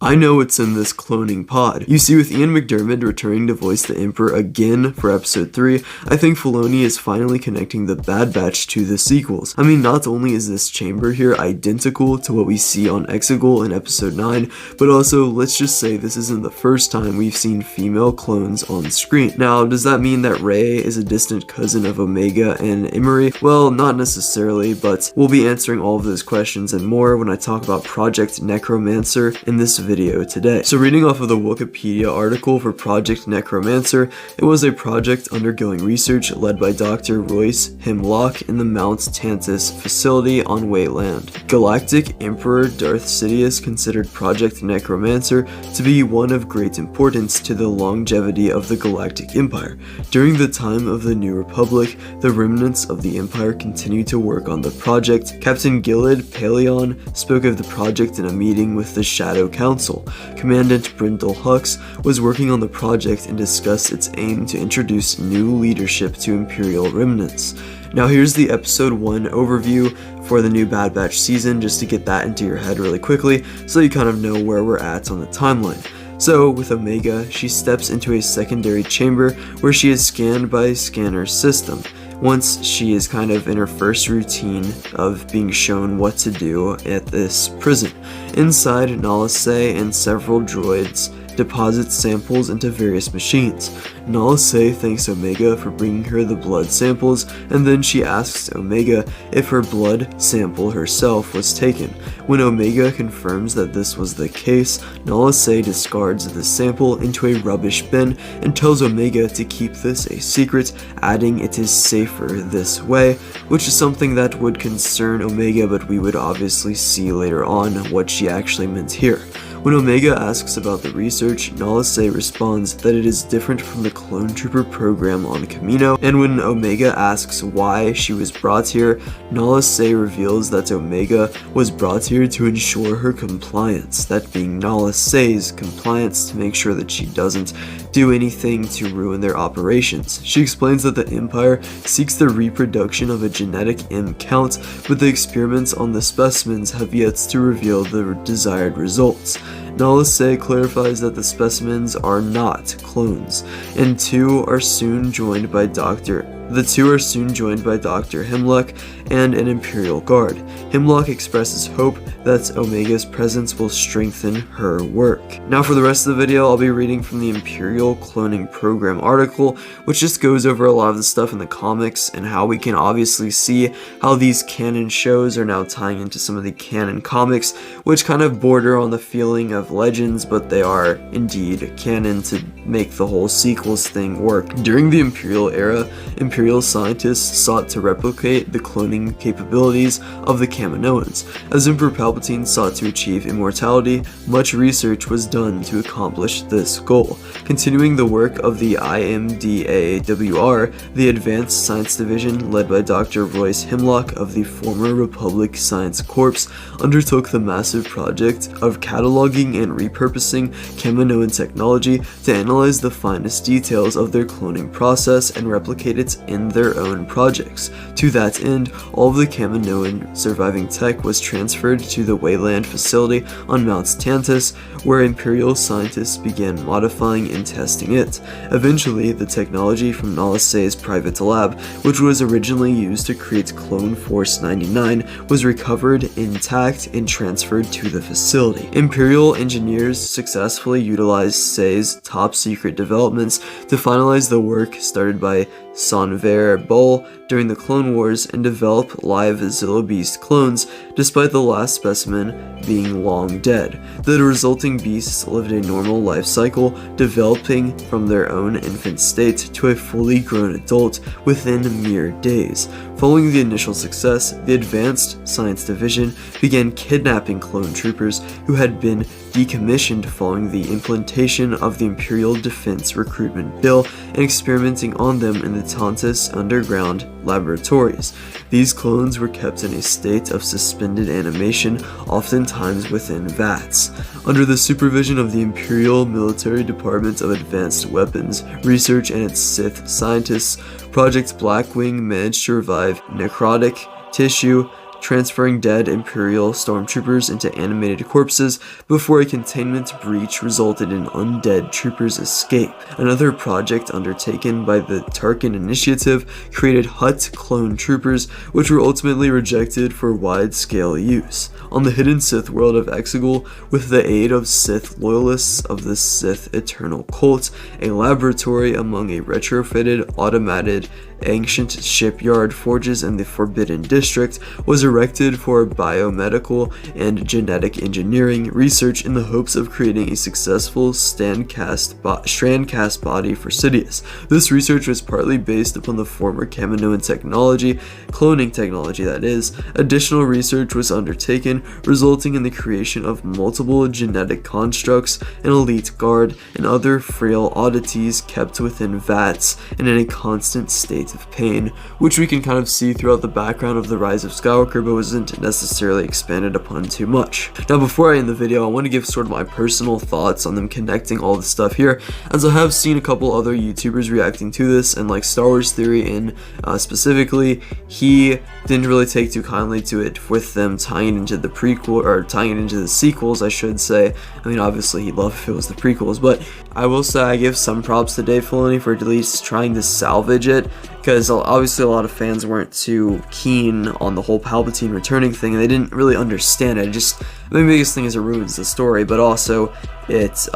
I know it's in this cloning pod. You see, with Ian McDiarmid returning to voice the Emperor again for episode 3, I think Filoni is finally connecting the Bad Batch to the sequels. I mean, not only is this chamber here identical to what we see on Exegol in episode 9, but also, let's just say this isn't the first time we've seen female clones on screen. Now, does that mean that Rey is a distant cousin of Omega and Emery? Well, not necessarily, but we'll be answering all of those questions and more when I talk about Project Necromancer in this video today. So reading off of the Wikipedia article for Project Necromancer, it was a project undergoing research led by Dr. Royce Hemlock in the Mount Tantiss facility on Wayland. Galactic Emperor Darth Sidious considered Project Necromancer to be one of great importance to the longevity of the Galactic Empire. During the time of the New Republic, the remnants of the Empire continued to work on the project. Captain Gilad Paleon spoke of the project in a meeting with the Shadow Council. Commandant Brindle Hux was working on the project and discussed its aim to introduce new leadership to Imperial remnants. Now here's the episode 1 overview for the new Bad Batch season, just to get that into your head really quickly so you kind of know where we're at on the timeline. So, with Omega, she steps into a secondary chamber where she is scanned by a scanner system. Once she is kind of in her first routine of being shown what to do at this prison. Inside, Nala Se and several droids deposit samples into various machines. Nala Se thanks Omega for bringing her the blood samples, and then she asks Omega if her blood sample herself was taken. When Omega confirms that this was the case, Nala Se discards the sample into a rubbish bin and tells Omega to keep this a secret, adding it is safer this way, which is something that would concern Omega, but we would obviously see later on what she actually meant here. When Omega asks about the research, Nala Se responds that it is different from the clone trooper program on Kamino, and when Omega asks why she was brought here, Nala Se reveals that Omega was brought here to ensure her compliance, that being Nala Se's compliance to make sure that she doesn't do anything to ruin their operations. She explains that the Empire seeks the reproduction of a genetic M count, but the experiments on the specimens have yet to reveal the desired results. Nala Se clarifies that the specimens are not clones, and the two are soon joined by Dr. Hemlock and an Imperial Guard. Hemlock expresses hope that Omega's presence will strengthen her work. Now for the rest of the video, I'll be reading from the Imperial Cloning Program article, which just goes over a lot of the stuff in the comics and how we can obviously see how these canon shows are now tying into some of the canon comics, which kind of border on the feeling of legends, but they are indeed canon to make the whole sequels thing work. During the Imperial era, Imperial scientists sought to replicate the cloning capabilities of the Kaminoans. As Emperor Palpatine sought to achieve immortality, much research was done to accomplish this goal. Continuing the work of the IMDAWR, the Advanced Science Division, led by Dr. Royce Hemlock of the former Republic Science Corps, undertook the massive project of cataloging and repurposing Kaminoan technology to analyze the finest details of their cloning process and replicate it in their own projects. To that end, all of the Kaminoan surviving tech was transferred to the Wayland facility on Mount Tantiss, where Imperial scientists began modifying and testing it. Eventually, the technology from Nala Se's private lab, which was originally used to create Clone Force 99, was recovered intact and transferred to the facility. Imperial engineers successfully utilized Se's top-secret developments to finalize the work started by Sonver Bull during the Clone Wars and develop live Zilla Beast clones, despite the last specimen being long dead. The resulting beasts lived a normal life cycle, developing from their own infant state to a fully grown adult within mere days. Following the initial success, the Advanced Science Division began kidnapping clone troopers who had been decommissioned following the implementation of the Imperial Defense Recruitment Bill and experimenting on them in the Tantiss underground laboratories. These clones were kept in a state of suspended animation, oftentimes within vats. Under the supervision of the Imperial Military Department of Advanced Weapons Research and its Sith scientists, Project Blackwing managed to revive necrotic tissue, transferring dead Imperial stormtroopers into animated corpses before a containment breach resulted in undead troopers' escape. Another project undertaken by the Tarkin Initiative created Hutt clone troopers, which were ultimately rejected for wide-scale use. On the hidden Sith world of Exegol, with the aid of Sith loyalists of the Sith Eternal Cult, a laboratory among a retrofitted, automated, ancient shipyard forges in the Forbidden District was erected for biomedical and genetic engineering research in the hopes of creating a successful strandcast body for Sidious. This research was partly based upon the former Kaminoan technology, cloning technology that is. Additional research was undertaken, resulting in the creation of multiple genetic constructs, an elite guard, and other frail oddities kept within vats and in a constant state of pain, which we can kind of see throughout the background of the Rise of Skywalker, but wasn't necessarily expanded upon too much. Now, before I end the video, I want to give sort of my personal thoughts on them connecting all the stuff here, as I have seen a couple other YouTubers reacting to this, and like Star Wars Theory in specifically, he didn't really take too kindly to it with them tying into the prequel, or tying it into the sequels, I should say. I mean, obviously he'd love if it was the prequels, but I will say I give some props to Dave Filoni for at least trying to salvage it, because obviously a lot of fans weren't too keen on the whole Palpatine returning thing, and they didn't really understand it. The biggest thing is it ruins the story, but also it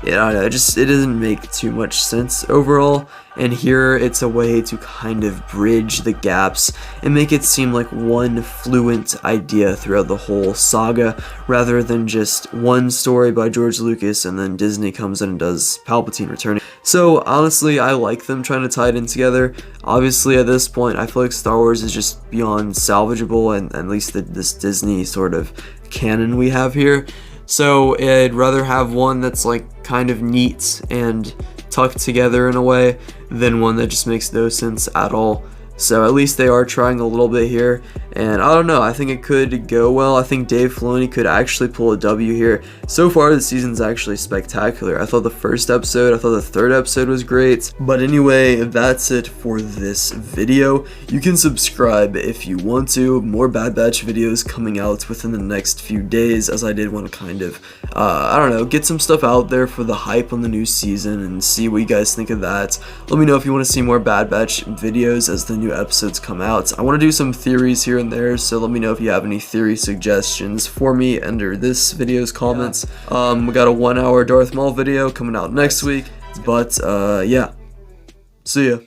doesn't make too much sense overall. And here it's a way to kind of bridge the gaps and make it seem like one fluent idea throughout the whole saga, rather than just one story by George Lucas and then Disney comes in and does Palpatine returning. So honestly, I like them trying to tie it in together. Obviously at this point, I feel like Star Wars is just beyond salvageable, and at least this Disney sort of canon we have here. So I'd rather have one that's like kind of neat and tucked together in a way than one that just makes no sense at all. So at least they are trying a little bit here, and I don't know, I think it could go well. I think Dave Filoni could actually pull a W here. So far the season's actually spectacular. I thought the first episode, I thought the third episode was great. But anyway, that's it for this video. You can subscribe if you want to. More Bad Batch videos coming out within the next few days, as I did want to kind of, I don't know, get some stuff out there for the hype on the new season and see what you guys think of that. Let me know if you want to see more Bad Batch videos as the new episodes come out. I want to do some theories here and there, so let me know if you have any theory suggestions for me under this video's comments. We got a 1 hour Darth Maul video coming out next week, but yeah, see ya.